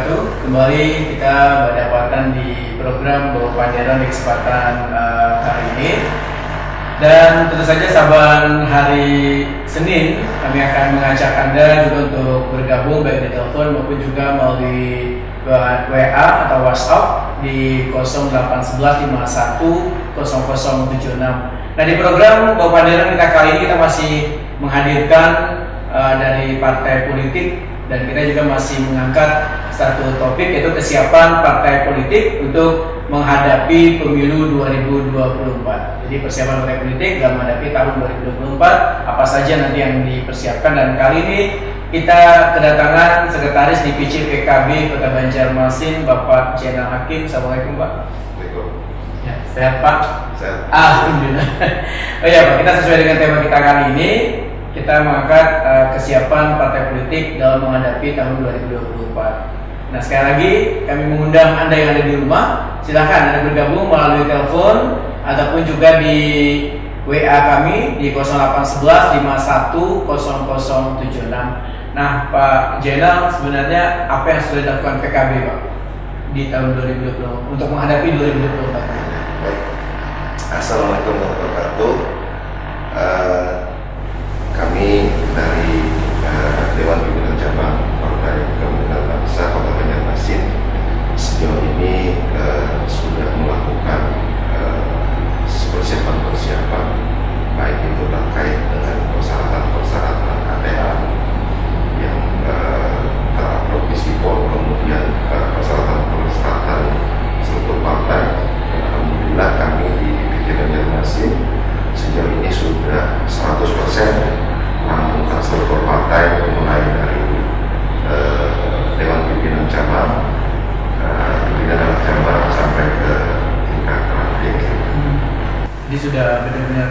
wabarakatuh. Kembali kita berdapatan di program Bawa Panderan di kesempatan hari ini. Dan tentu saja saban hari Senin kami akan mengajak Anda juga untuk bergabung baik di telepon maupun juga melalui WA atau WhatsApp di 0811510076. Nah, di program Bawa Panderan kita kali ini kita masih menghadirkan dari partai politik, dan kita juga masih mengangkat satu topik yaitu kesiapan partai politik untuk menghadapi pemilu 2024. Jadi persiapan partai politik dalam menghadapi tahun 2024 apa saja nanti yang dipersiapkan, dan kali ini kita kedatangan Sekretaris DPC PKB Kota Banjarmasin Bapak Zainal Hakim. Assalamualaikum Pak. Assalamualaikum. Ya, sehat Pak? Sehat. Alhamdulillah. Oh ya Pak, kita sesuai dengan tema kita kali ini, kita mengangkat kesiapan partai politik dalam menghadapi tahun 2024. Nah, sekali lagi kami mengundang Anda yang ada di rumah, silakan Anda bergabung melalui telepon ataupun juga di WA kami di 0811 510076. Nah, Pak Zainal, sebenarnya apa yang sudah dilakukan PKB Pak di tahun 2020 untuk menghadapi 2024? Baik. Assalamualaikum warahmatullahi wabarakatuh. Kami dari Dewan Pimpinan Cabang Partai Kebangkitan Bangsa Kota Banjarmasin sejauh ini sudah melakukan persiapan baik itu terkait dengan persyaratan KTA yang terupload di Sipol, kemudian persyaratan struktur partai. Alhamdulillah kami di DPC Banjarmasin sejauh ini sudah 100% melakukan struktur partai, mulai dari Dewan Pimpinan Cabang, Pimpinan Cabang sampai ke tingkat ranting. Jadi sudah benar-benar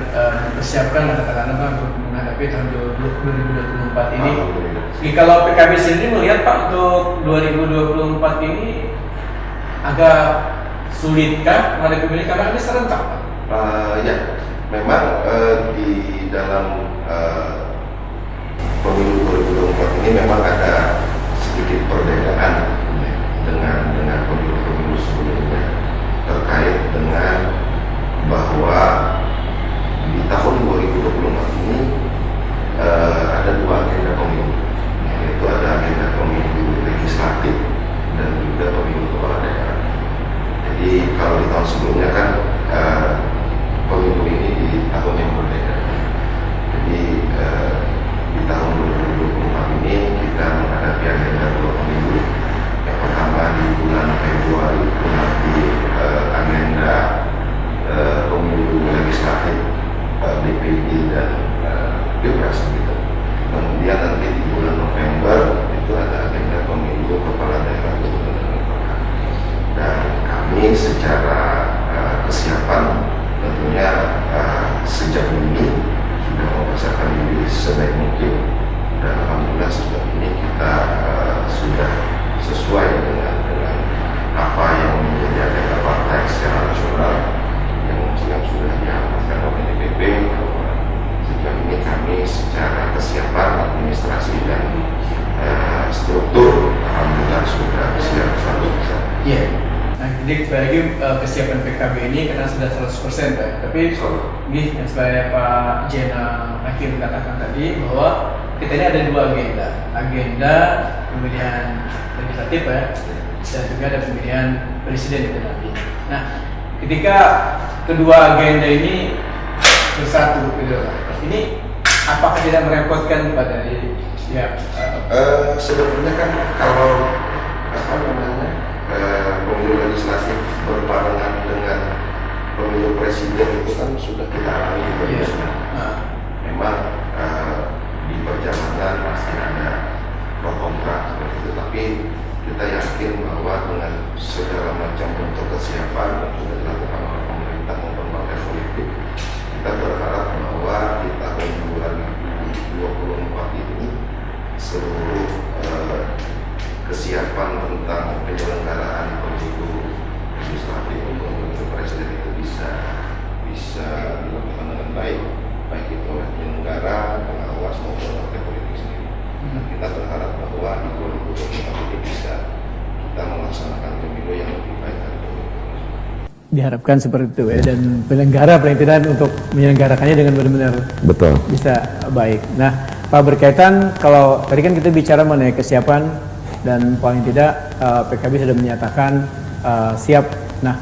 dipersiapkan katakanlah Pak untuk menghadapi tahun 2024 ini. Jadi kalau PKB sendiri melihat Pak untuk 2024 ini agak sulitkah menghadapi pemilu karena ini serentak Pak? Ya, memang di dalam pemilu 2024 ini memang ada sedikit perbedaan dengan pemilu sebelumnya terkait dengan bahwa di tahun 2024 ini ada dua agenda pemilu, yaitu ada agenda pemilu legislatif dan juga pemilu kepala daerah. Jadi kalau di tahun sebelumnya kan pemilu ini di tahun yang berbeda. Jadi di tahun 2024 ini kita menghadapi agenda dua pemilu. Yang pertama di bulan Februari itu nanti agenda pemilu legislatif DPD dan Pilpres gitu. Kemudian nanti di bulan November itu ada agenda pemilu kepala daerah gubernur dan wakil. Dan kami secara kesiapan tentunya sejak ini sudah mempersiapkan diri sebaik mungkin, dan alhamdulillah sejak ini kita sudah sesuai dengan apa yang menjadi agenda partai secara nasional yang sudah diamankan oleh DPP. Sejak ini kami secara kesiapan administrasi dan struktur alhamdulillah sudah siap 100%. Iya. Nah, jadi sekali lagi kesiapan PKB ini karena sudah 100% Pak. Tapi ini yang sebenarnya Pak Zainal Hakim katakan tadi bahwa kita ini ada dua agenda pemilihan legislatif ya, dan juga ada pemilihan presiden itu nanti. Nah, ketika kedua agenda ini bersatu gitu, ini apakah tidak merepotkan pada sebenarnya kan kalau pemilu legislatif berbarengan dengan pemilu presiden itu kan sudah kita alami di Indonesia. Memang di perjalanan pasti ada pro kontra seperti itu, tapi kita yakin bahwa dengan segala macam bentuk kesiapan yang sudah dilakukan oleh pemerintah maupun partai politik, kita berharap bahwa di tahun 2024 ini seluruh kesiapan tentang penyelenggaraan pemilu legislatif untuk pemilu presiden itu bisa dilakukan dengan baik itu oleh penyelenggara, pengawas maupun partai politik sendiri. Kita berharap bahwa di 2024 ini bisa melaksanakan pemilu yang lebih baik. Diharapkan seperti itu ya, dan penyelenggara paling tidak untuk menyelenggarakannya dengan benar-benar Betul. bisa baik. Nah, Pak, berkaitan kalau tadi kan kita bicara mengenai kesiapan dan paling tidak PKB sudah menyatakan siap. Nah,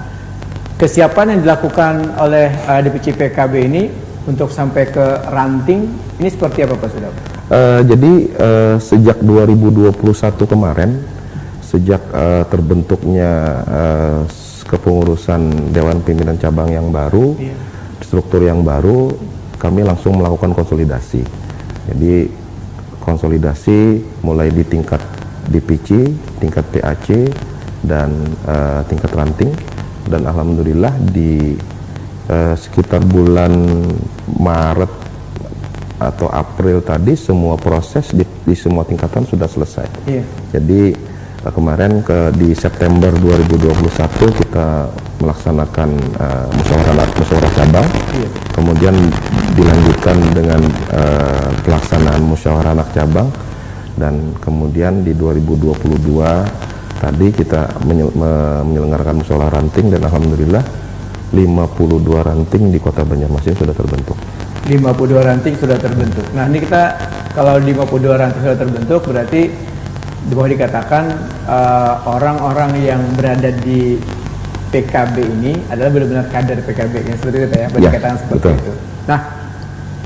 kesiapan yang dilakukan oleh DPC PKB ini untuk sampai ke ranting ini seperti apa Pak Sudah? Jadi sejak 2021 kemarin, sejak terbentuknya kepengurusan Dewan Pimpinan Cabang yang baru, struktur yang baru, kami langsung melakukan konsolidasi. Jadi konsolidasi mulai di tingkat DPC, tingkat PAC, dan tingkat ranting. Dan alhamdulillah di sekitar bulan Maret atau April tadi semua proses di semua tingkatan sudah selesai. Jadi kemarin di September 2021 kita melaksanakan musyawarah cabang, kemudian dilanjutkan dengan pelaksanaan musyawarah anak cabang, dan kemudian di 2022 tadi kita menyelenggarakan musyawarah ranting, dan alhamdulillah 52 ranting di Kota Banjarmasin sudah terbentuk. 52 ranting sudah terbentuk. Nah, ini kita kalau 52 ranting sudah terbentuk berarti boleh dikatakan orang-orang yang berada di PKB ini adalah benar-benar kader PKB yang seperti itu ya, boleh dikatakan seperti betul. itu. Nah,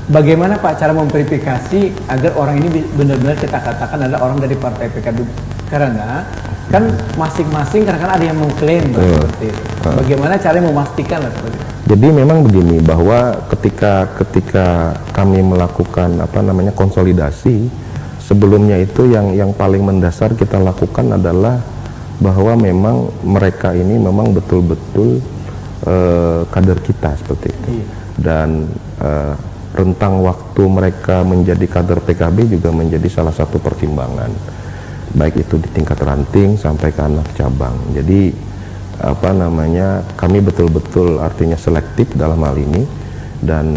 bagaimana Pak cara memverifikasi agar orang ini benar-benar kita katakan adalah orang dari partai PKB? Karena kan masing-masing kadang-kadang ada yang mengklaim seperti itu. Bagaimana cara memastikan seperti itu? Jadi memang begini, bahwa ketika kami melakukan konsolidasi, sebelumnya itu yang paling mendasar kita lakukan adalah bahwa memang mereka ini memang betul-betul kader kita seperti itu. Dan rentang waktu mereka menjadi kader PKB juga menjadi salah satu pertimbangan, baik itu di tingkat ranting sampai ke anak cabang. Jadi kami betul-betul artinya selektif dalam hal ini, dan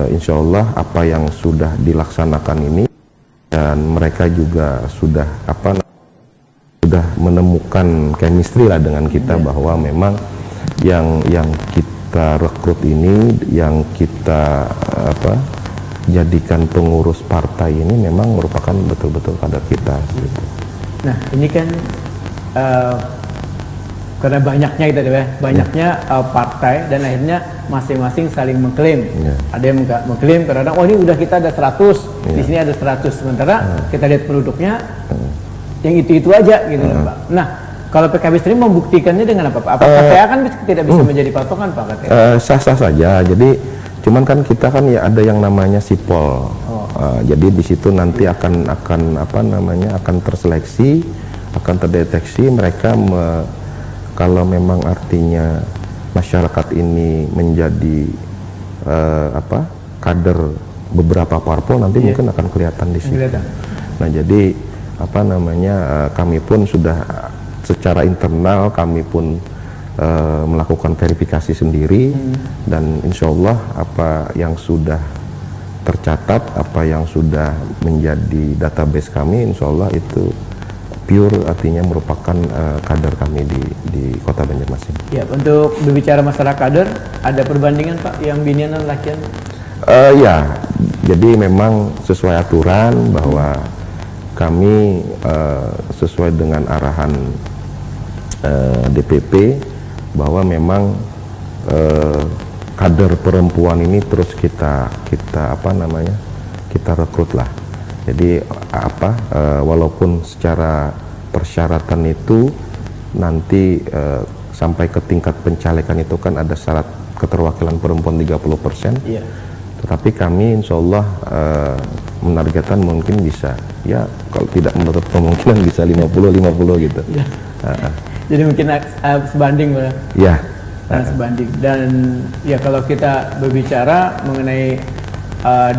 insya Allah apa yang sudah dilaksanakan ini, dan mereka juga sudah menemukan chemistry lah dengan kita, bahwa memang yang kita rekrut ini, yang kita jadikan pengurus partai ini memang merupakan betul-betul kader kita gitu. Nah, ini kan karena banyaknya gitu ya, banyaknya partai, dan akhirnya masing-masing saling mengklaim. Ada yang mengklaim karena oh ini udah kita ada 100, di sini ada 100, sementara kita lihat penduduknya yang itu-itu aja gitu Pak. Nah, kalau PKB sendiri membuktikannya dengan apa Pak? Apa KTA kan tidak bisa menjadi patokan Pak KTA? Sah-sah saja. Jadi cuman kan kita kan ya ada yang namanya sipol. Jadi di situ nanti akan terseleksi, akan terdeteksi mereka kalau memang artinya masyarakat ini menjadi kader beberapa parpol, nanti mungkin akan kelihatan di situ. Nah, jadi kami pun sudah secara internal kami pun melakukan verifikasi sendiri, dan insya Allah apa yang sudah tercatat, apa yang sudah menjadi database kami, insya Allah itu pure, artinya merupakan kader kami di Kota Banjarmasin. Ya, untuk berbicara masalah kader, ada perbandingan Pak yang binian dan lakian? Ya, jadi memang sesuai aturan bahwa kami sesuai dengan arahan DPP bahwa memang kader perempuan ini terus kita rekrut lah. Jadi walaupun secara persyaratan itu nanti sampai ke tingkat pencalekan itu kan ada syarat keterwakilan perempuan 30%. Tetapi kami insya Allah menargetkan mungkin bisa, ya kalau tidak menutup kemungkinan bisa 50-50 gitu. Jadi mungkin sebanding Pak? Ya. Sebanding. Dan ya kalau kita berbicara mengenai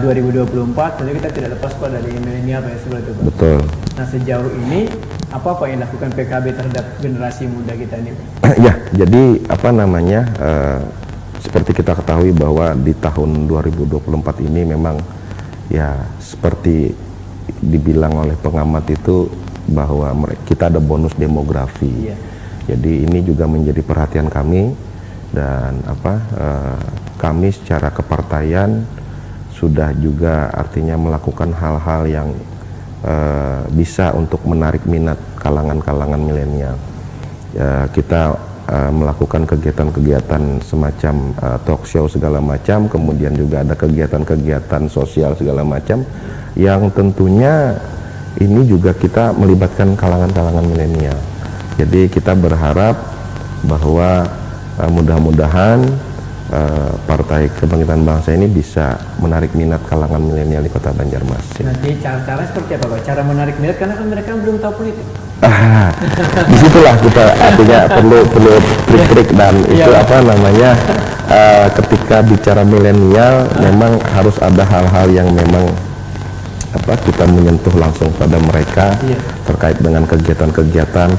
2024, tentu kita tidak lepas Pak dari milenial Pak, seperti itu Pak. Betul. Nah, sejauh ini apa yang dilakukan PKB terhadap generasi muda kita ini Pak? Ya, jadi seperti kita ketahui bahwa di tahun 2024 ini memang ya seperti dibilang oleh pengamat itu bahwa kita ada bonus demografi. Jadi ini juga menjadi perhatian kami, dan kami secara kepartaian sudah juga artinya melakukan hal-hal yang bisa untuk menarik minat kalangan-kalangan milenial. Kita melakukan kegiatan-kegiatan semacam talk show segala macam, kemudian juga ada kegiatan-kegiatan sosial segala macam yang tentunya ini juga kita melibatkan kalangan-kalangan milenial. Jadi kita berharap bahwa mudah-mudahan Partai Kebangkitan Bangsa ini bisa menarik minat kalangan milenial di Kota Banjarmasin. Nanti cara-cara seperti apa Pak? Cara menarik minat karena kan mereka belum tahu politik. Disitulah kita artinya perlu trik-trik dan itu ketika bicara milenial memang harus ada hal-hal yang memang kita menyentuh langsung pada mereka terkait dengan kegiatan-kegiatan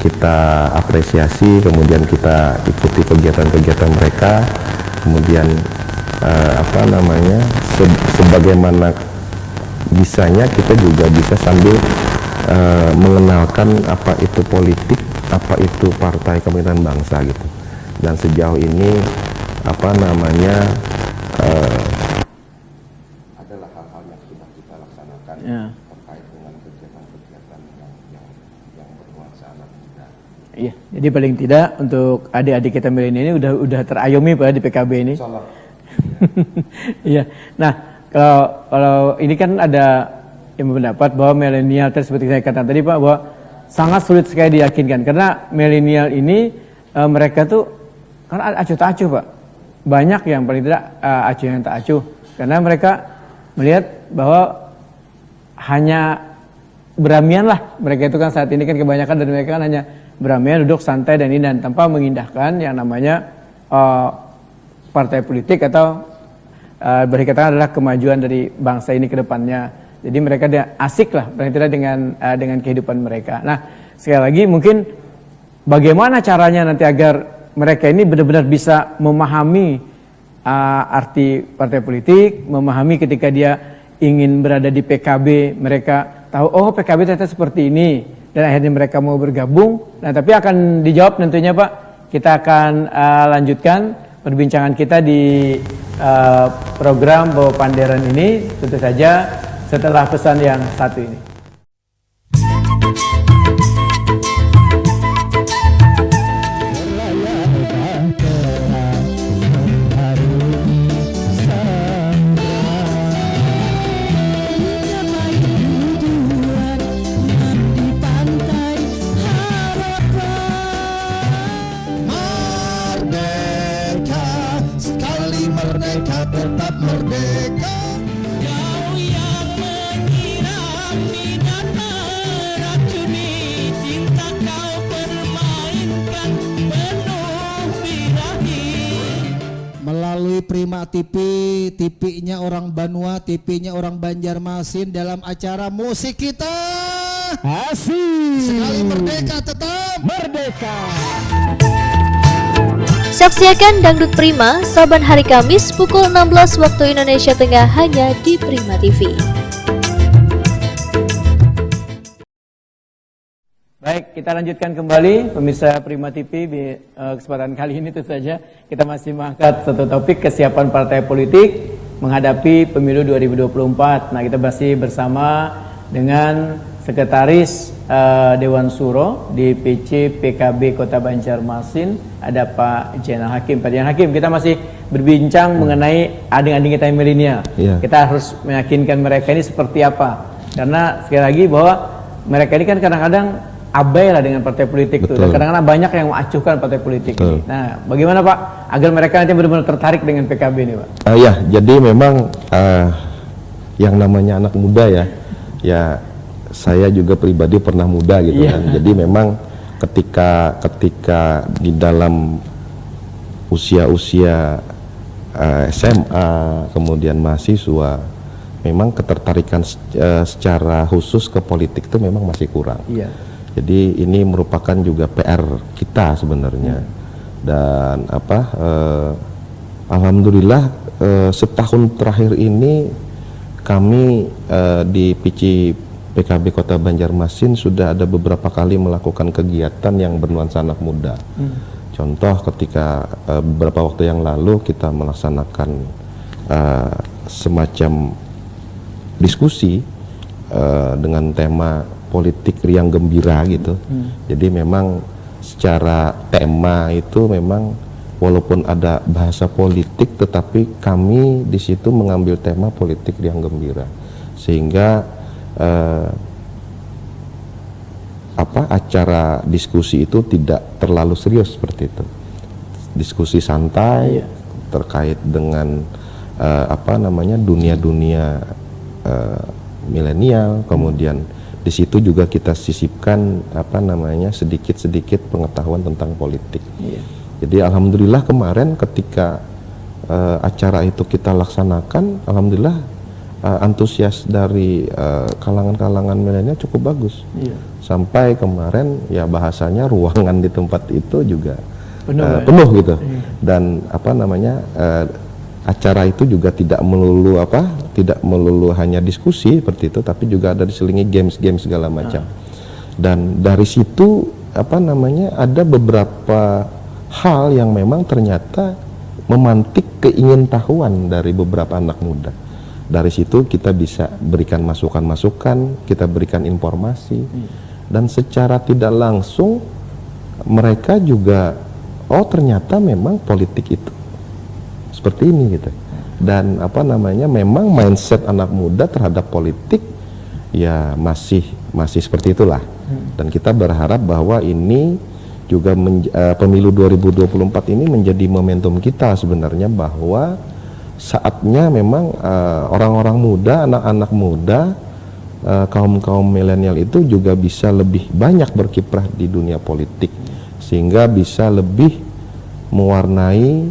kita apresiasi, kemudian kita ikuti kegiatan-kegiatan mereka, kemudian sebagaimana bisanya kita juga bisa sambil mengenalkan apa itu politik, apa itu Partai Kebangkitan Bangsa gitu. Dan sejauh ini adalah hal-hal yang sudah kita laksanakan terkait dengan kegiatan-kegiatan yang bernuansa anak muda. Iya, jadi paling tidak untuk adik-adik kita milenial ini udah terayomi Pak di PKB ini. Iya. Nah, kalau ini kan ada yang berpendapat bahwa milenial seperti saya katakan tadi Pak, bahwa sangat sulit sekali diyakinkan karena milenial ini mereka tuh karena acuh tak acuh Pak. Banyak yang paling tidak acuh yang tak acuh karena mereka melihat bahwa hanya beramian lah mereka itu kan saat ini kan kebanyakan dari mereka kan hanya beramian duduk santai dan tanpa mengindahkan yang namanya partai politik atau boleh dikatakan adalah kemajuan dari bangsa ini ke depannya. Jadi mereka asik lah paling tidak dengan kehidupan mereka. Nah, sekali lagi mungkin bagaimana caranya nanti agar mereka ini benar-benar bisa memahami arti partai politik, memahami ketika dia ingin berada di PKB, mereka tahu oh PKB ternyata seperti ini dan akhirnya mereka mau bergabung. Nah, tapi akan dijawab tentunya Pak. Kita akan lanjutkan perbincangan kita di program Bawa Panderan ini tentu saja setelah pesan yang satu ini. Tetap merdeka. Kau yang menyiram minat meracuni, cinta kau permainkan penuh birahi. Melalui Prima TV, TV-nya orang Banua, TV-nya orang Banjarmasin dalam acara musik kita. Asik. Sekali merdeka tetap merdeka. Saksikan Dangdut Prima saban hari Kamis pukul 16 waktu Indonesia Tengah hanya di Prima TV. Baik, kita lanjutkan kembali pemirsa Prima TV di kesempatan kali ini tentu saja kita masih mengangkat satu topik kesiapan partai politik menghadapi pemilu 2024. Nah, kita masih bersama dengan Sekretaris Dewan Suro di PC PKB Kota Banjarmasin, ada Pak Jainal Hakim. Pak Jainal Hakim, kita masih berbincang mengenai adik-adik kita yang milenial. Kita harus meyakinkan mereka ini seperti apa. Karena sekali lagi bahwa mereka ini kan kadang-kadang abai lah dengan partai politik itu. Dan kadang-kadang banyak yang mengacuhkan partai politik ini. Nah, bagaimana Pak agar mereka nanti benar-benar tertarik dengan PKB ini Pak? Ya, jadi memang yang namanya anak muda ya saya juga pribadi pernah muda gitu kan. Jadi memang ketika di dalam usia SMA kemudian mahasiswa, memang ketertarikan secara khusus ke politik itu memang masih kurang. Jadi ini merupakan juga PR kita sebenarnya. Dan alhamdulillah setahun terakhir ini kami di PC PKB Kota Banjarmasin sudah ada beberapa kali melakukan kegiatan yang bernuansa anak muda. Contoh ketika beberapa waktu yang lalu kita melaksanakan semacam diskusi dengan tema politik riang gembira gitu. Jadi memang secara tema itu memang walaupun ada bahasa politik, tetapi kami di situ mengambil tema politik riang gembira, sehingga acara diskusi itu tidak terlalu serius seperti itu. Diskusi santai terkait dengan dunia-dunia milenial, kemudian di situ juga kita sisipkan sedikit-sedikit pengetahuan tentang politik. Jadi alhamdulillah kemarin ketika acara itu kita laksanakan, alhamdulillah antusias dari kalangan-kalangan milenial cukup bagus. Sampai kemarin ya bahasanya ruangan di tempat itu juga penuh gitu. Dan acara itu juga tidak melulu hanya diskusi seperti itu, tapi juga ada diselingi games-games segala macam. Dan dari situ ada beberapa hal yang memang ternyata memantik keingintahuan dari beberapa anak muda. Dari situ kita bisa berikan masukan-masukan, kita berikan informasi, dan secara tidak langsung mereka juga ternyata memang politik itu seperti ini gitu. Dan memang mindset anak muda terhadap politik ya masih seperti itulah. Dan kita berharap bahwa ini juga pemilu 2024 ini menjadi momentum kita sebenarnya, bahwa saatnya memang orang-orang muda, anak-anak muda, kaum milenial itu juga bisa lebih banyak berkiprah di dunia politik, sehingga bisa lebih mewarnai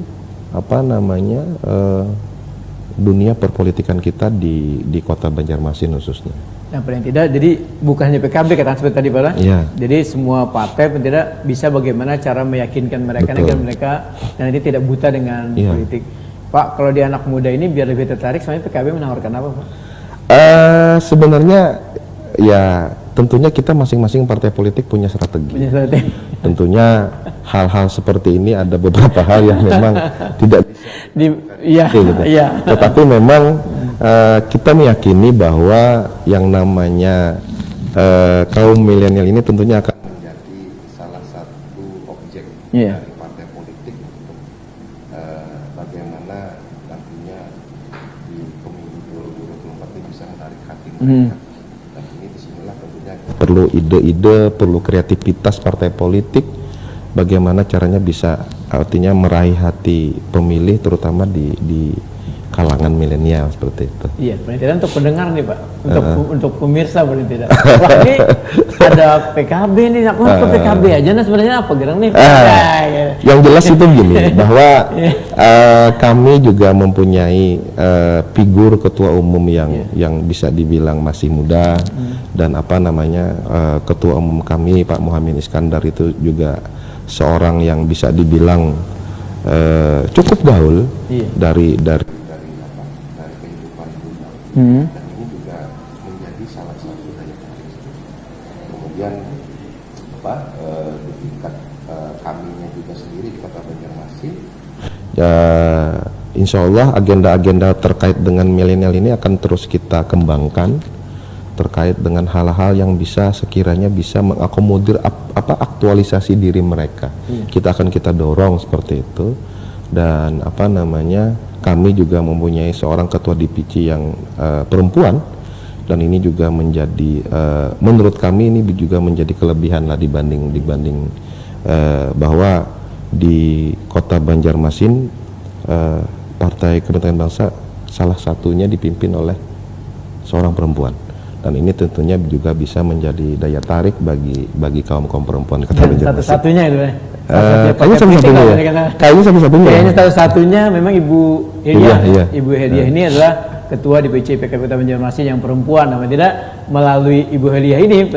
dunia perpolitikan kita di Kota Banjarmasin khususnya. Yang paling tidak, jadi bukan hanya PKB kata seperti tadi Pak. Jadi semua partai paling tidak bisa bagaimana cara meyakinkan mereka agar mereka nanti tidak buta dengan politik. Pak, kalau di anak muda ini biar lebih tertarik, sebenarnya PKB menawarkan apa, Pak? Sebenarnya ya tentunya kita masing-masing partai politik punya strategi. Tentunya hal-hal seperti ini ada beberapa hal yang memang tidak bisa Tetapi memang kita meyakini bahwa yang namanya kaum milenial ini tentunya akan menjadi salah satu objek dari partai politik untuk bagaimana nantinya di pemilu 2024 ini bisa menarik hati mereka. Dan ini disinilah tentunya perlu ide-ide, perlu kreativitas partai politik, bagaimana caranya bisa artinya meraih hati pemilih terutama di kalangan milenial seperti itu. Iya, paling tidak untuk pendengar nih Pak, untuk pemirsa paling tidak. Wah, ini ada PKB nih, aku ke PKB aja. Nah sebenarnya apa gerang nih? Yang jelas itu begini, bahwa kami juga mempunyai figur ketua umum yang bisa dibilang masih muda, dan ketua umum kami Pak Muhammad Iskandar itu juga seorang yang bisa dibilang cukup gaul dari kehidupan dunia. Dan ini juga menjadi salah satu daya tarik. Kemudian di tingkat kaminya juga sendiri di Kota Banjarmasin, insya Allah agenda-agenda terkait dengan milenial ini akan terus kita kembangkan, terkait dengan hal-hal yang bisa sekiranya bisa mengakomodir aktualisasi diri mereka. Kita dorong seperti itu. Dan kami juga mempunyai seorang ketua DPC yang perempuan, dan ini juga menjadi menurut kami ini juga menjadi kelebihan lah dibanding bahwa di Kota Banjarmasin Partai Kebangkitan Bangsa salah satunya dipimpin oleh seorang perempuan. Dan ini tentunya juga bisa menjadi daya tarik bagi kaum perempuan di Kota Banjarmasin. Satu-satunya itu ya. Kayaknya satu-satunya memang Ibu Hediah. Ibu Hediah ini adalah ketua DPC PKB Kota Banjarmasin yang perempuan. Namun tidak melalui Ibu Hediah ini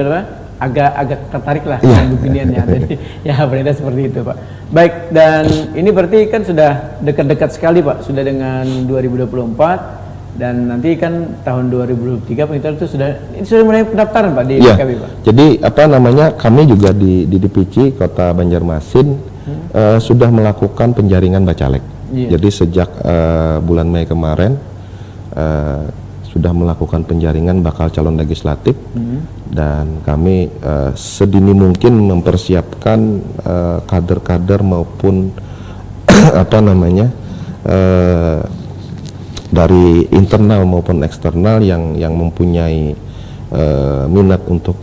agak tertarik lah dengan opiniannya. Jadi ya berarti seperti itu Pak. Baik, dan ini berarti kan sudah dekat-dekat sekali Pak, sudah dengan 2024. Dan nanti kan tahun 2023 pendaftaran itu sudah mulai pendaftaran Pak di Ya, PKB Pak. jadi apa namanya, kami juga di DPC Kota Banjarmasin sudah melakukan penjaringan bacalek. Iya. Jadi sejak bulan Mei kemarin sudah melakukan penjaringan bakal calon legislatif, dan kami sedini mungkin mempersiapkan kader-kader maupun apa namanya dari internal maupun eksternal yang mempunyai minat untuk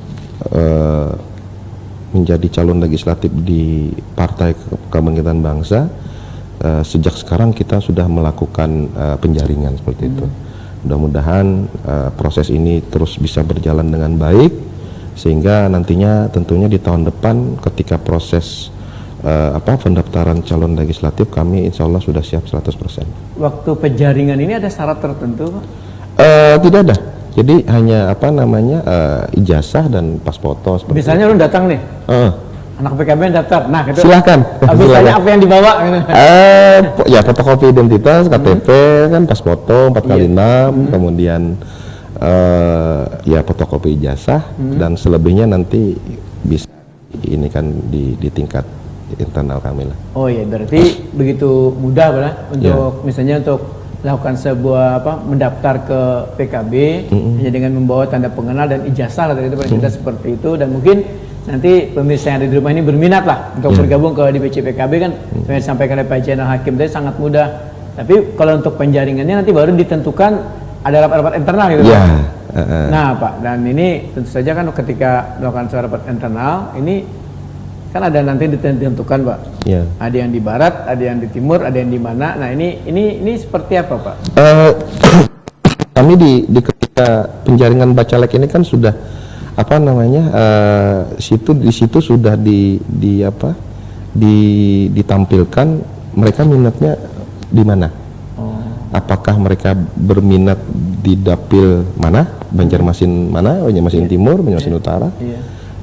menjadi calon legislatif di Partai Kebangkitan Bangsa. Sejak sekarang kita sudah melakukan penjaringan seperti itu. Mudah-mudahan proses ini terus bisa berjalan dengan baik, sehingga nantinya tentunya di tahun depan ketika proses pendaftaran calon legislatif, kami insya Allah sudah siap 100%. Waktu penjaringan ini ada syarat tertentu Pak? Tidak ada. Jadi hanya apa namanya ijazah dan pas foto. Misalnya lu datang nih, anak PKB yang daftar, nah gitu. Silahkan. Misalnya apa yang dibawa? Gitu. Ya fotokopi identitas, KTP kan, pas foto 4x6, kemudian ya fotokopi ijazah, dan selebihnya nanti bisa ini kan di tingkat internal kami lah. Oh iya, berarti begitu mudah Pak untuk misalnya untuk melakukan sebuah mendaftar ke PKB hanya dengan membawa tanda pengenal dan ijazah lah, itu paling tidak seperti itu. Dan mungkin nanti pemirsa yang ada di rumah ini berminat lah untuk bergabung ke DPC PKB kan, seperti disampaikan oleh Pak Jenderal Hakim tadi, sangat mudah. Tapi kalau untuk penjaringannya nanti baru ditentukan ada rapat-rapat internal gitu Pak. Nah Pak, dan ini tentu saja kan ketika melakukan rapat internal ini kan ada nanti ditentukan Pak. Ya. Ada yang di barat, ada yang di timur, ada yang di mana. Nah ini seperti apa Pak? Kami di ketika penjaringan bacalek ini kan sudah apa namanya di situ sudah ditampilkan mereka minatnya di mana. Apakah mereka berminat di dapil mana, Banjarmasin mana, Banjarmasin Timur, Banjarmasin Utara?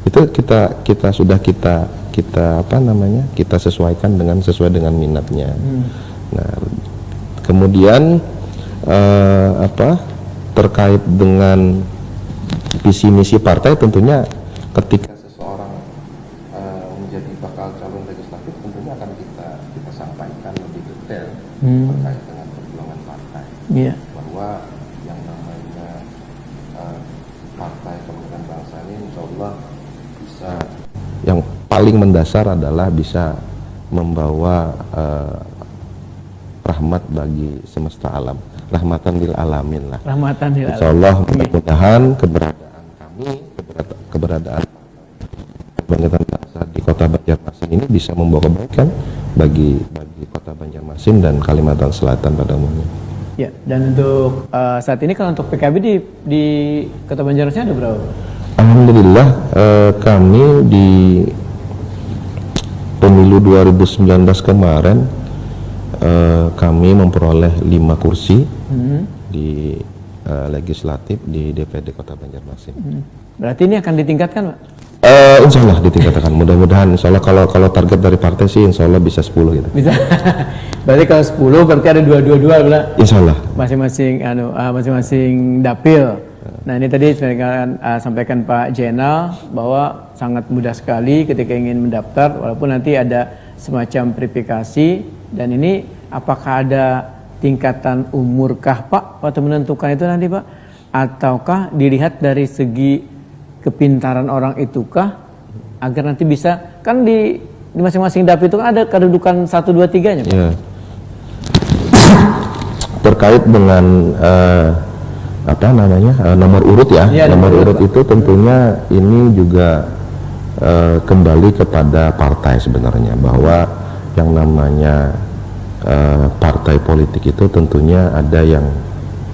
Itu kita apa namanya, kita sesuaikan sesuai dengan minatnya. Nah, kemudian terkait dengan visi misi partai, tentunya ketika seseorang menjadi bakal calon legislatif, tentunya akan kita sampaikan lebih detail terkait dengan perjuangan partai. Bahwa yang namanya Partai Kebangkitan Bangsa ini insya Allah bisa, yang paling mendasar adalah bisa membawa rahmat bagi semesta alam, rahmatan lil alamin lah. Rahmatan lil alamin. Insya Allah mudah-mudahan keberadaan kami, keberadaan Kebangkitan Bangsa di Kota Banjarmasin ini bisa membawa kebaikan bagi Kota Banjarmasin dan Kalimantan Selatan pada umumnya. Ya, dan untuk saat ini kalau untuk PKB di Kota Banjarmasin ada berapa? Alhamdulillah kami di pemilu 2019 kemarin kami memperoleh 5 kursi di legislatif di DPD Kota Banjarmasin. Berarti ini akan ditingkatkan Pak? Insya Allah ditingkatkan. Mudah-mudahan insya Allah kalau target dari partai sih insya Allah bisa 10 gitu. Bisa. Berarti kalau 10 berarti ada 222 Pak? Insya Allah. Masing-masing dapil. Nah ini tadi sampaikan Pak Jenal bahwa sangat mudah sekali ketika ingin mendaftar, walaupun nanti ada semacam verifikasi. Dan ini apakah ada tingkatan umurkah Pak waktu menentukan itu nanti Pak? Ataukah dilihat dari segi kepintaran orang itukah, agar nanti bisa, kan di masing-masing dapil itu kan ada kedudukan 1, 2, 3-nya Pak? Ya. Terkait dengan nomor urut ya, nomor urut itu tentunya ini juga kembali kepada partai sebenarnya, bahwa yang namanya partai politik itu tentunya ada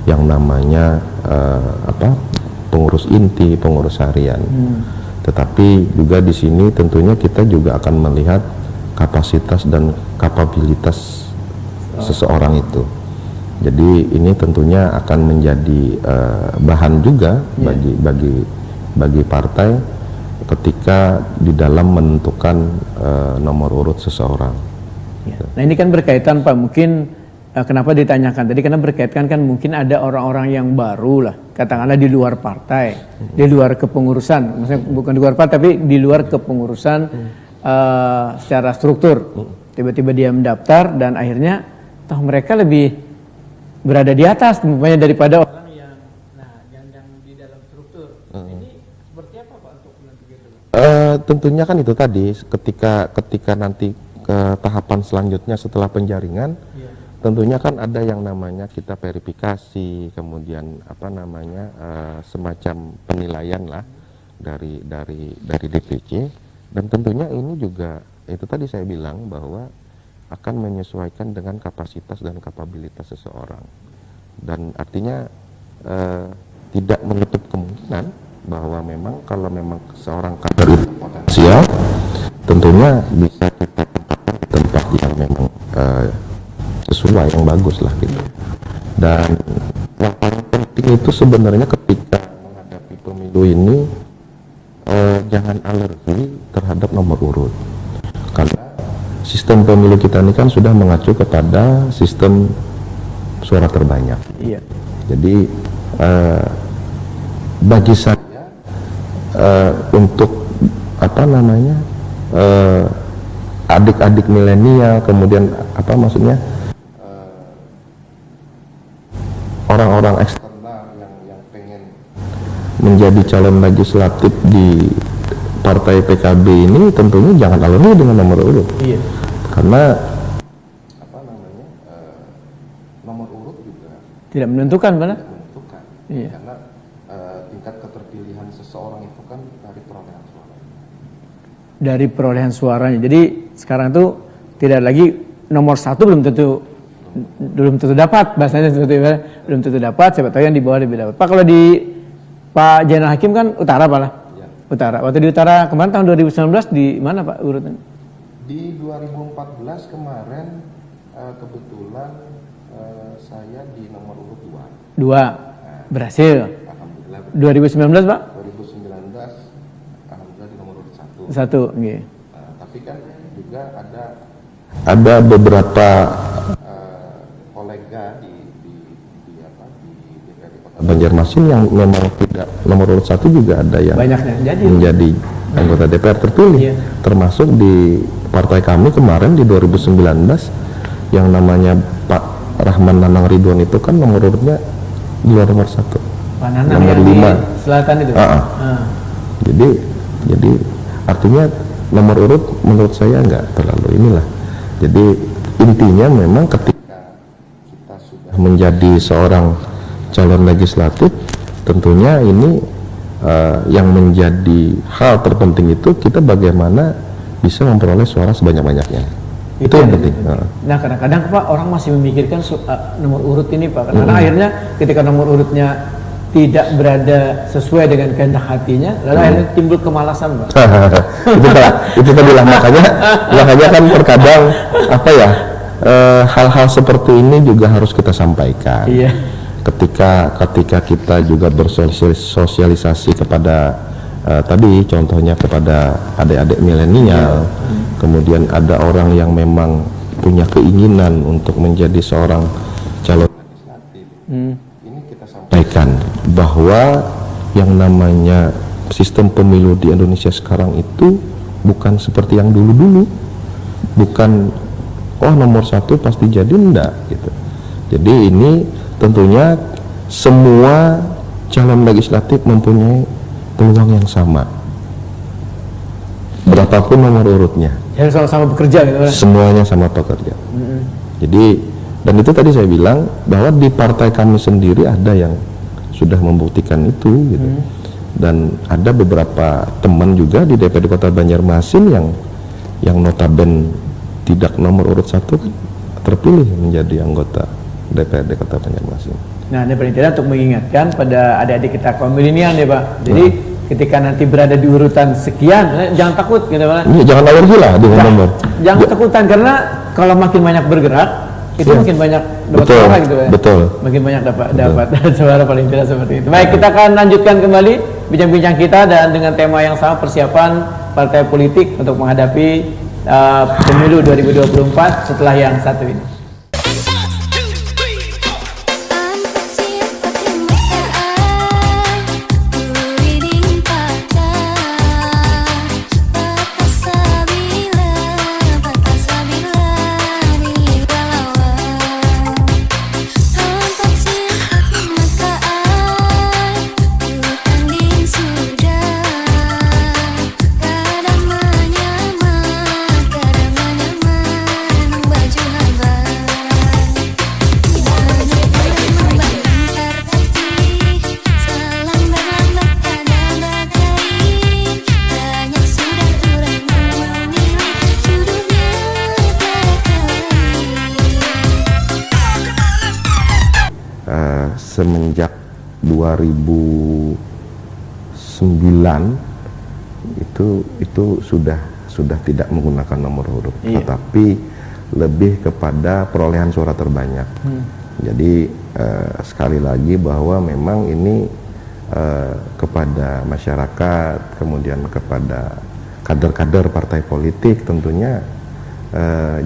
yang namanya pengurus inti, pengurus harian. Tetapi juga di sini tentunya kita juga akan melihat kapasitas dan kapabilitas seseorang itu. Jadi ini tentunya akan menjadi bahan juga bagi partai ketika di dalam menentukan nomor urut seseorang. Nah ini kan berkaitan Pak, mungkin kenapa ditanyakan tadi, karena berkaitkan kan mungkin ada orang-orang yang baru lah, katakanlah di luar partai, di luar kepengurusan, maksudnya bukan di luar partai tapi di luar kepengurusan secara struktur. Tiba-tiba dia mendaftar dan akhirnya toh mereka lebih berada di atas umpamanya daripada orang yang di dalam struktur. Ini seperti apa Pak untuk menentukan itu? Tentunya kan itu tadi ketika nanti ke tahapan selanjutnya setelah penjaringan, tentunya kan ada yang namanya kita verifikasi, kemudian apa namanya semacam penilaian lah dari DPC, dan tentunya ini juga itu tadi saya bilang bahwa akan menyesuaikan dengan kapasitas dan kapabilitas seseorang, dan artinya tidak menutup kemungkinan bahwa memang kalau memang seorang kader itu potensial, tentunya bisa kita tempatkan di tempat yang memang sesuai, yang bagus lah gitu. Dan yang paling penting itu sebenarnya ketika menghadapi pemilu ini jangan alergi terhadap nomor urut, karena sistem pemilu kita ini kan sudah mengacu kepada sistem suara terbanyak. Iya. Jadi bagi saya untuk apa namanya adik-adik milenial, kemudian apa maksudnya orang-orang eksternal yang pengen menjadi calon legislatif di partai PKB ini, tentunya jangan alergi dengan nomor urut. Iya. Karena apa namanya nomor urut juga Tidak menentukan mana? menentukan. Iya. Karena tingkat keterpilihan seseorang itu kan dari perolehan suara. Dari perolehan suaranya. Jadi sekarang tuh tidak lagi nomor satu belum tentu dapat, bahasanya seperti itu, belum tentu dapat, siapa tahu yang di bawah lebih dapat. Pak, kalau di Pak Jainal Hakim kan utara Pak lah. Ya. Utara. Waktu di utara kemarin tahun 2019 di mana Pak urutan? Di 2014 kemarin kebetulan saya di nomor urut 2. 2. Berhasil. Alhamdulillah. 2019 Pak? 2019 alhamdulillah di nomor urut 1. 1. Nggih. Tapi kan juga ada beberapa kolega di DPRD Kota Banjarmasin yang memang tidak nomor urut 1 juga ada yang Banyaknya jadi. menjadi anggota DPR terpilih. Iya. Termasuk di partai kami kemarin di 2019 yang namanya Pak Rahman Nanang Ridwan itu kan nomor urutnya di luar nomor 1. Pak Nanang nomor yang di 5. selatan itu. Jadi artinya nomor urut menurut saya nggak terlalu inilah. Jadi intinya memang ketika kita sudah menjadi seorang calon legislatif, tentunya ini yang menjadi hal terpenting itu kita bagaimana bisa memperoleh suara sebanyak-banyaknya. Itu yang penting. Nah, kadang-kadang Pak orang masih memikirkan nomor urut ini Pak. Karena akhirnya ketika nomor urutnya tidak berada sesuai dengan kehendak hatinya, lalu akhirnya timbul kemalasan Pak. itu tadilah makanya kan terkadang apa ya, hal-hal seperti ini juga harus kita sampaikan. Iya. Ketika kita juga bersosialisasi kepada tadi contohnya kepada adik-adik milenial, kemudian ada orang yang memang punya keinginan untuk menjadi seorang calon legislatif. Ini kita sampaikan bahwa yang namanya sistem pemilu di Indonesia sekarang itu bukan seperti yang dulu-dulu, bukan nomor 1 pasti jadi, enggak gitu. Jadi ini tentunya semua calon legislatif mempunyai peluang yang sama, berapapun nomor urutnya. Yang sama-sama bekerja gitu kan? Semuanya sama pekerja. Jadi, dan itu tadi saya bilang bahwa di partai kami sendiri ada yang sudah membuktikan itu gitu. Dan ada beberapa teman juga di DPRD Kota Banjarmasin yang notabene tidak nomor urut 1 terpilih menjadi anggota DPRD Kota Banjarmasin. Nah, ini paling tidak untuk mengingatkan pada adik-adik kita kaum milenial ya Pak. Jadi ketika nanti berada di urutan sekian, jangan takut gitu Pak. Iya, jangan alergi lah dengan nomor. Jangan ketakutan, karena kalau makin banyak bergerak itu makin banyak dapat suara gitu Pak. Betul. Makin banyak dapat suara, paling tidak seperti itu. Baik, kita akan lanjutkan kembali bincang-bincang kita dan dengan tema yang sama, persiapan partai politik untuk menghadapi pemilu 2024 setelah yang satu ini. semenjak 2009 itu sudah tidak menggunakan nomor urut, tetapi lebih kepada perolehan suara terbanyak. Jadi sekali lagi bahwa memang ini kepada masyarakat, kemudian kepada kader-kader partai politik tentunya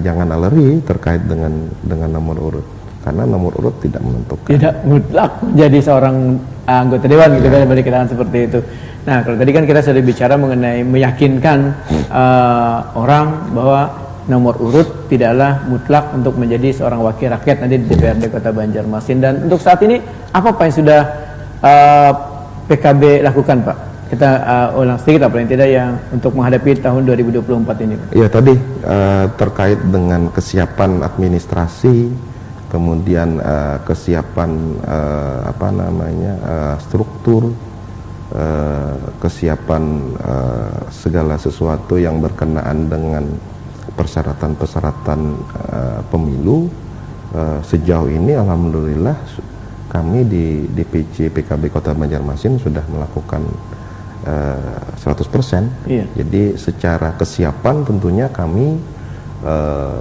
jangan aleri terkait dengan nomor urut, karena nomor urut tidak menentukan. Tidak mutlak menjadi seorang anggota dewan gitu kan, balik keterangan seperti itu. Nah, kalau tadi kan kita sudah bicara mengenai meyakinkan orang bahwa nomor urut tidaklah mutlak untuk menjadi seorang wakil rakyat nanti di DPRD Kota Banjarmasin. Dan untuk saat ini apa yang sudah PKB lakukan, Pak? Kita ulang sedikit apa yang tidak yang untuk menghadapi tahun 2024 ini, Pak. Ya, tadi terkait dengan kesiapan administrasi, kemudian kesiapan struktur, kesiapan segala sesuatu yang berkenaan dengan persyaratan-persyaratan pemilu. Sejauh ini alhamdulillah kami di DPC PKB Kota Banjarmasin sudah melakukan 100%. Iya. Jadi secara kesiapan tentunya kami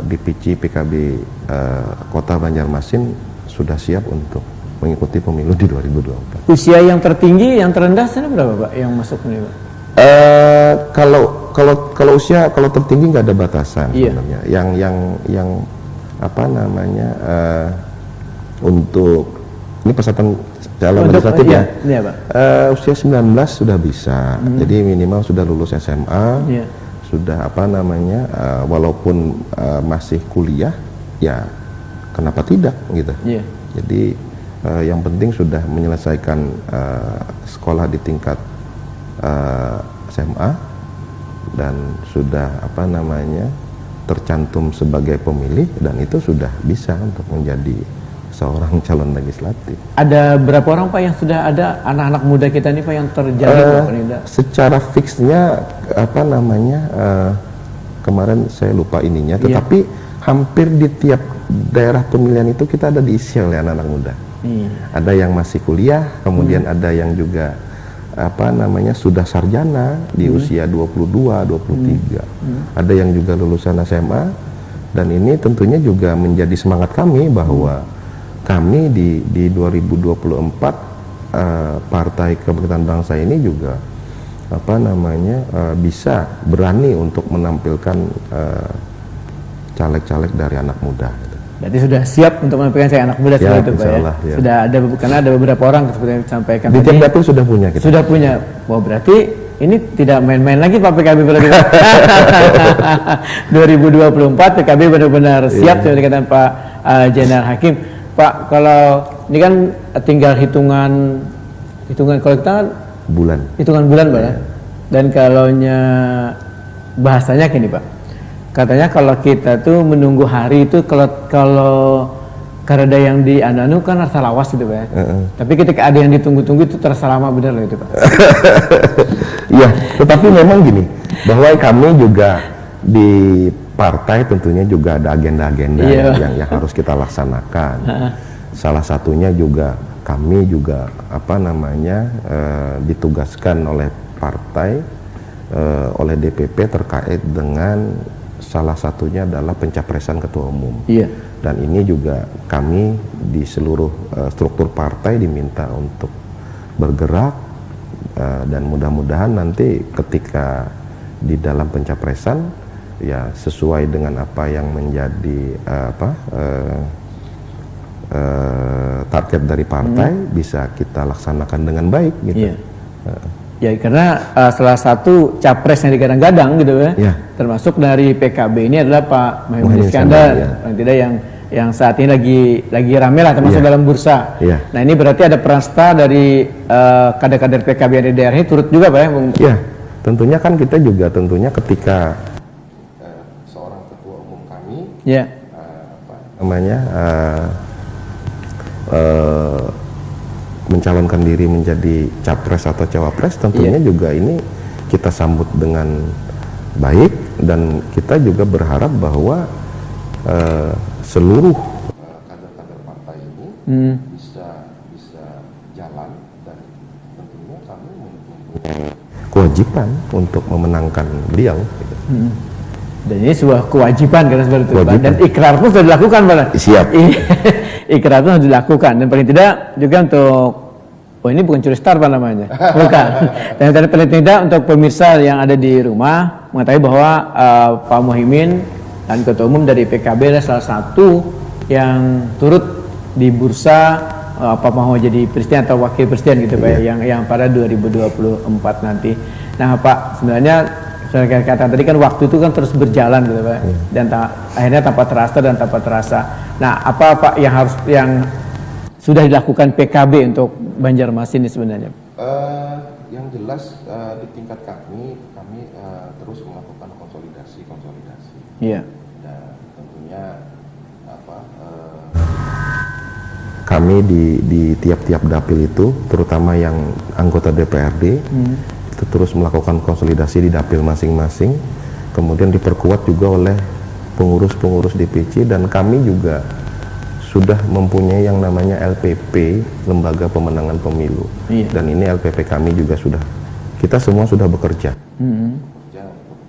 DPC PKB Kota Banjarmasin sudah siap untuk mengikuti pemilu di 2024. Usia yang tertinggi, yang terendah sana berapa, Pak, yang masuk ini, Pak? Kalau usia, kalau tertinggi nggak ada batasan sebenarnya. Yang apa namanya untuk ini peserta calon legislatif ya. Iya, Pak. Usia 19 sudah bisa. Jadi minimal sudah lulus SMA. Iya. Sudah apa namanya walaupun masih kuliah ya kenapa tidak gitu. Iya. Jadi yang penting sudah menyelesaikan sekolah di tingkat SMA dan sudah apa namanya tercantum sebagai pemilih, dan itu sudah bisa untuk menjadi seorang calon legislatif. Ada berapa orang, Pak, yang sudah ada anak-anak muda kita nih, Pak, yang terjaring, Pak? Secara fixnya apa namanya kemarin saya lupa ininya, tetapi hampir di tiap daerah pemilihan itu kita ada diisi oleh anak-anak muda. Ada yang masih kuliah, kemudian ada yang juga apa namanya sudah sarjana di usia 22, 23. Ada yang juga lulusan SMA, dan ini tentunya juga menjadi semangat kami bahwa kami di 2024 Partai Kebangkitan Bangsa ini juga apa namanya bisa berani untuk menampilkan caleg-caleg dari anak muda. Berarti sudah siap untuk menampilkan saya anak muda seperti itu, Pak, ya? Ya. Sudah ada, karena ada beberapa orang seperti yang disampaikan Di tiap tadi. dapil sudah punya kita. Sudah punya. Wah, berarti ini tidak main-main lagi, Pak, PKB berarti. 2024 PKB benar-benar siap seperti kata Pak Jenar Hakim. Pak, kalau ini kan tinggal hitungan kalau kita kan hitungan bulan, Pak, ya. Dan kalaunya bahasanya gini, Pak. Katanya kalau kita tuh menunggu hari itu kalau ada yang di anu kan rasa lawas gitu, Pak, ya. Tapi ketika ada yang ditunggu-tunggu itu terasa lama, benar loh itu, Pak. Iya, tetapi memang gini, bahwa kami juga di partai tentunya juga ada agenda-agenda yang harus kita laksanakan. Salah satunya juga kami juga apa namanya ditugaskan oleh partai oleh DPP terkait dengan salah satunya adalah pencapresan ketua umum. Iya. Dan ini juga kami di seluruh struktur partai diminta untuk bergerak dan mudah-mudahan nanti ketika di dalam pencapresan ya sesuai dengan apa yang menjadi target dari partai bisa kita laksanakan dengan baik gitu. Iya. Ya, karena salah satu capres yang digadang-gadang gitu ya, termasuk dari PKB ini adalah Pak Muhaimin Iskandar, paling tidak yang saat ini lagi rame lah, termasuk dalam bursa. Nah, ini berarti ada peran serta dari kader-kader PKB yang di daerah ini turut juga, Pak, ya, Bung? Iya, tentunya kan kita juga tentunya ketika seorang ketua umum kami, mencalonkan diri menjadi capres atau cawapres, tentunya juga ini kita sambut dengan baik, dan kita juga berharap bahwa seluruh kader-kader partai ini bisa mempunyai kewajiban untuk memenangkan beliau. Gitu. Dan ini sebuah kewajiban karena seperti itu, Pak. Kewajiban. Dan ikrar pun sudah dilakukan, Pak. Siap. Ikrar pun sudah dilakukan dan paling tidak juga untuk ini bukan curi star Pak namanya, bukan. Dan paling tidak untuk pemirsa yang ada di rumah mengetahui bahwa Pak Muhaimin dan Ketua Umum dari PKB adalah salah satu yang turut di bursa apa mau jadi presiden atau wakil presiden gitu Pak, yang pada 2024 nanti. Nah Pak, sebenarnya saya katakan tadi kan waktu itu kan terus berjalan gitu Pak, dan akhirnya tanpa terasa dan tanpa terasa. Nah apa Pak yang sudah dilakukan PKB untuk Banjarmasin ini sebenarnya? Yang jelas di tingkat kami terus melakukan konsolidasi. Iya. Dan tentunya kami di tiap-tiap dapil itu, terutama yang anggota DPRD, itu terus melakukan konsolidasi di dapil masing-masing, kemudian diperkuat juga oleh pengurus-pengurus DPC, dan kami juga sudah mempunyai yang namanya LPP, Lembaga Pemenangan Pemilu. Iya. Dan ini LPP kami juga kita semua sudah bekerja. Bekerja untuk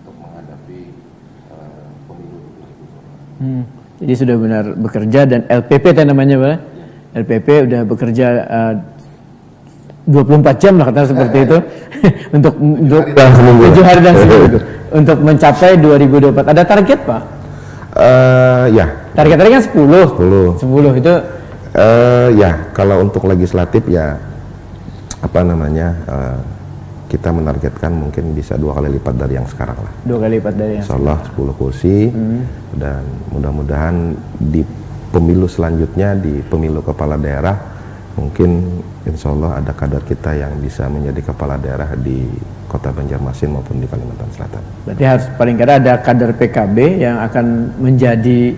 untuk menghadapi pemilu 2024. Jadi sudah benar bekerja, dan LPP itu namanya Pak. LPP udah bekerja 24 jam lah kata seperti itu untuk 7 hari dan seminggu untuk mencapai 2024. Ada target Pak? Ya. Target tadi kan 10 itu Ya, kalau untuk legislatif ya kita menargetkan mungkin bisa 2 kali lipat dari yang sekarang lah. 2 kali lipat dari yang Insya Allah 10 kursi, dan mudah-mudahan di pemilu selanjutnya, di pemilu kepala daerah, mungkin insya Allah ada kader kita yang bisa menjadi kepala daerah di Kota Banjarmasin maupun di Kalimantan Selatan. Berarti harus paling tidak ada kader PKB yang akan menjadi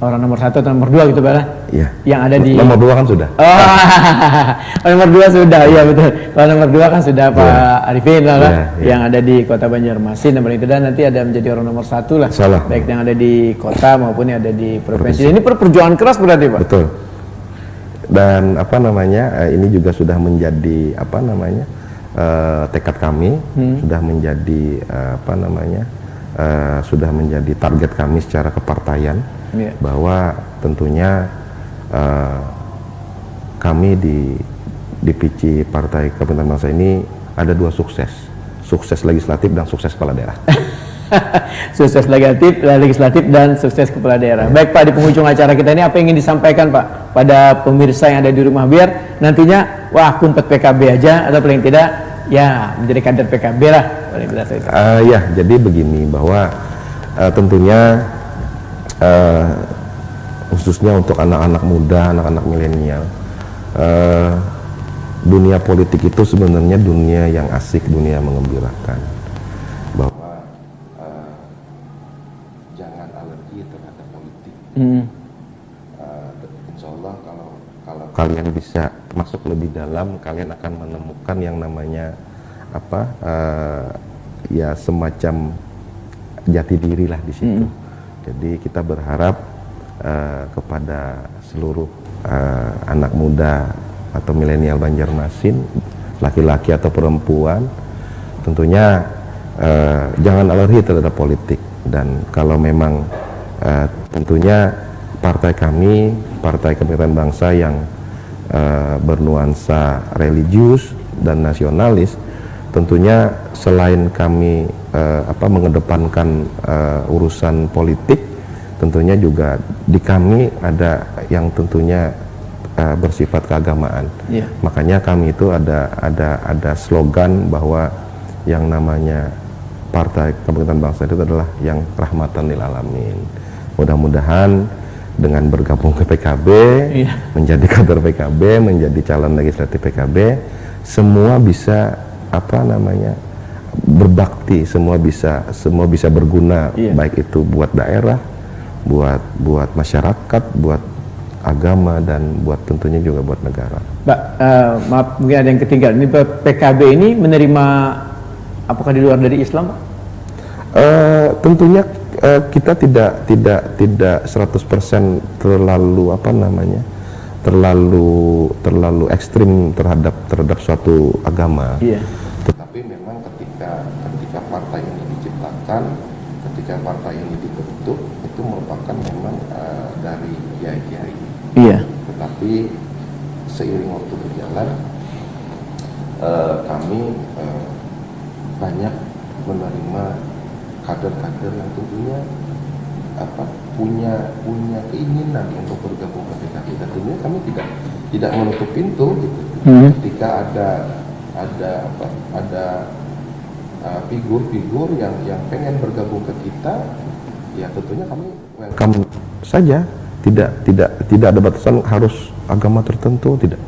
orang nomor 1 atau nomor 2 gitu Pak? Iya. Yang ada di nomor 2 kan sudah. Nomor 2 sudah, iya betul. Kalau nomor 2 kan sudah Pak Arifin lah, Iya. yang ada di Kota Banjarmasin. Dan paling tidak nanti ada menjadi orang nomor 1 lah. Salah. Baik yang ada di kota maupun yang ada di provinsi. Ini perjuangan keras berarti Pak. Betul. Dan ini juga sudah menjadi tekad kami, sudah menjadi sudah menjadi target kami secara kepartaian, bahwa tentunya kami di DPC Partai Kebangkitan Bangsa ini ada 2 sukses legislatif dan sukses kepala daerah. Sukses legislatif dan sukses kepala daerah. Baik Pak, di penghujung acara kita ini apa yang ingin disampaikan Pak pada pemirsa yang ada di rumah, biar nantinya kumpet PKB aja atau paling tidak ya menjadi kader PKB lah paling tidak itu. Ya, jadi begini, bahwa tentunya khususnya untuk anak-anak muda, anak-anak milenial, dunia politik itu sebenarnya dunia yang asik, dunia mengembirakan. Bahwa jangan alergi terhadap politik. Insya Allah kalau kalian bisa masuk lebih dalam, kalian akan menemukan yang namanya ya semacam jati diri lah di situ. Jadi kita berharap kepada seluruh anak muda atau milenial Banjarmasin, laki-laki atau perempuan, tentunya jangan alergi terhadap politik. Dan kalau memang tentunya partai kami, Partai Kebangkitan Bangsa yang bernuansa religius dan nasionalis, tentunya selain kami mengedepankan urusan politik, tentunya juga di kami ada yang tentunya bersifat keagamaan. Makanya kami itu ada slogan bahwa yang namanya Partai Kebangkitan Bangsa itu adalah yang rahmatan lil alamin. Mudah-mudahan dengan bergabung ke PKB, menjadi kader PKB, menjadi calon legislatif PKB, semua bisa berbakti, semua bisa berguna, baik itu buat daerah, buat masyarakat, buat agama, dan buat tentunya juga buat negara. Mbak, maaf mungkin ada yang ketinggalan. Ini PKB ini menerima apakah di luar dari Islam, Pak? Tentunya kita tidak 100% terlalu terlalu ekstrim terhadap suatu agama. Iya. Tetapi memang ketika partai ini diciptakan, ketika partai ini dibentuk, itu merupakan memang dari kiai-kiai. Iya. Tetapi seiring waktu berjalan, kami banyak menerima kader-kader yang tentunya punya keinginan untuk bergabung ke PKB. Dan tentunya kami tidak menutup pintu gitu. Ketika ada figur-figur yang pengen bergabung ke kita, ya tentunya kami welcome saja, tidak ada batasan harus agama tertentu, tidak.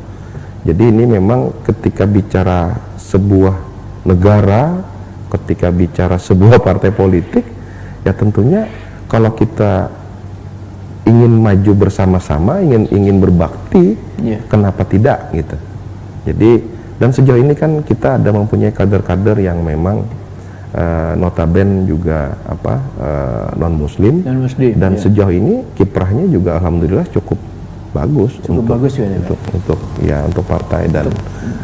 Jadi ini memang ketika bicara sebuah negara, ketika bicara sebuah partai politik, ya tentunya kalau kita ingin maju bersama-sama, ingin berbakti, kenapa tidak gitu. Jadi dan sejauh ini kan kita ada mempunyai kader-kader yang memang notaben juga non muslim dan sejauh ini kiprahnya juga alhamdulillah cukup bagus untuk partai dan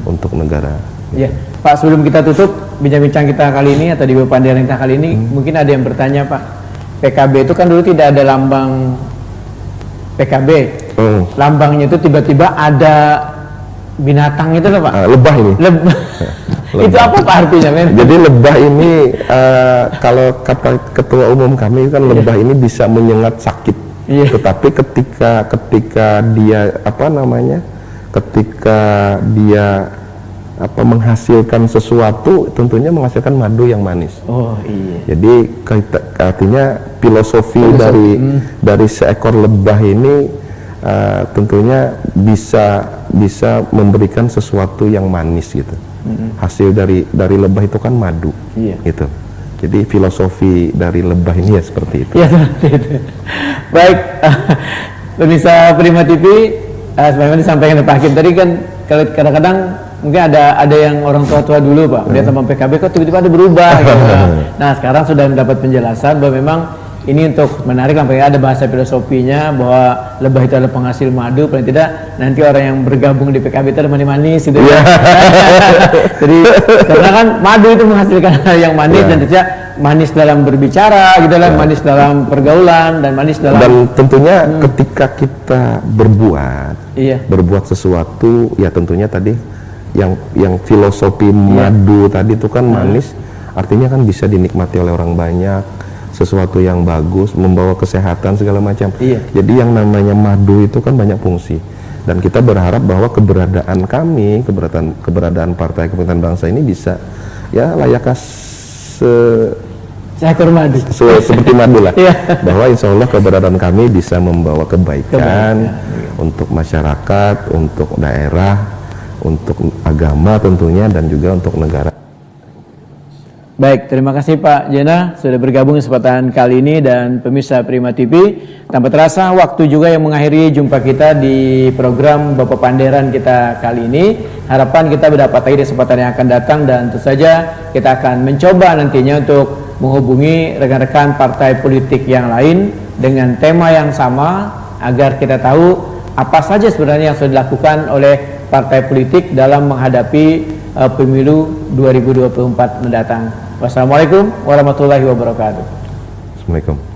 untuk negara. Ya, Pak, sebelum kita tutup bincang-bincang kita kali ini atau di Panderan kita kali ini, mungkin ada yang bertanya, Pak, PKB itu kan dulu tidak ada lambang PKB, lambangnya itu tiba-tiba ada binatang itu loh, Pak. Lebah ini. Lebah. Itu apa Pak artinya, men? Jadi lebah ini kalau kata ketua umum kami kan lebah ini bisa menyengat sakit. Tetapi ketika dia menghasilkan sesuatu, tentunya menghasilkan madu yang manis. Oh iya. Jadi artinya filosofi dari seekor lebah ini tentunya bisa memberikan sesuatu yang manis gitu. Hasil dari lebah itu kan madu, gitu. Jadi filosofi dari lebah ini ya seperti itu. Ya seperti itu. Baik, pemirsa Prima TV, sebagaimana disampaikan Pak Hakim tadi kan, kadang-kadang mungkin ada yang orang tua-tua dulu, Pak, melihat sama PKB kok tiba-tiba ada berubah gitu. Nah sekarang sudah mendapat penjelasan bahwa memang ini untuk menarik, sampai ada bahasa filosofinya bahwa lebah itu adalah penghasil madu, paling tidak nanti orang yang bergabung di PKB itu ada manis-manis gitu. Jadi karena kan madu itu menghasilkan hal yang manis dan tentunya manis dalam berbicara gitu lah, manis dalam pergaulan dan manis dalam, dan tentunya ketika kita berbuat sesuatu, ya tentunya tadi yang filosofi madu tadi itu kan manis, artinya kan bisa dinikmati oleh orang banyak, sesuatu yang bagus, membawa kesehatan segala macam. Jadi yang namanya madu itu kan banyak fungsi, dan kita berharap bahwa keberadaan kami, keberadaan Partai Kebangkitan Bangsa ini bisa ya layaknya seekor madu, seperti madu lah. Bahwa insya Allah keberadaan kami bisa membawa kebaikan untuk masyarakat, untuk daerah, untuk agama tentunya, dan juga untuk negara. Baik, terima kasih Pak Jena sudah bergabung kesempatan kali ini, dan pemirsa Prima TV. Tanpa terasa waktu juga yang mengakhiri jumpa kita di program Bapak Panderan kita kali ini. Harapan kita mendapat lagi di kesempatan yang akan datang, dan tentu saja kita akan mencoba nantinya untuk menghubungi rekan-rekan partai politik yang lain dengan tema yang sama, agar kita tahu apa saja sebenarnya yang sudah dilakukan oleh partai politik dalam menghadapi pemilu 2024 mendatang. Wassalamualaikum warahmatullahi wabarakatuh. Assalamualaikum.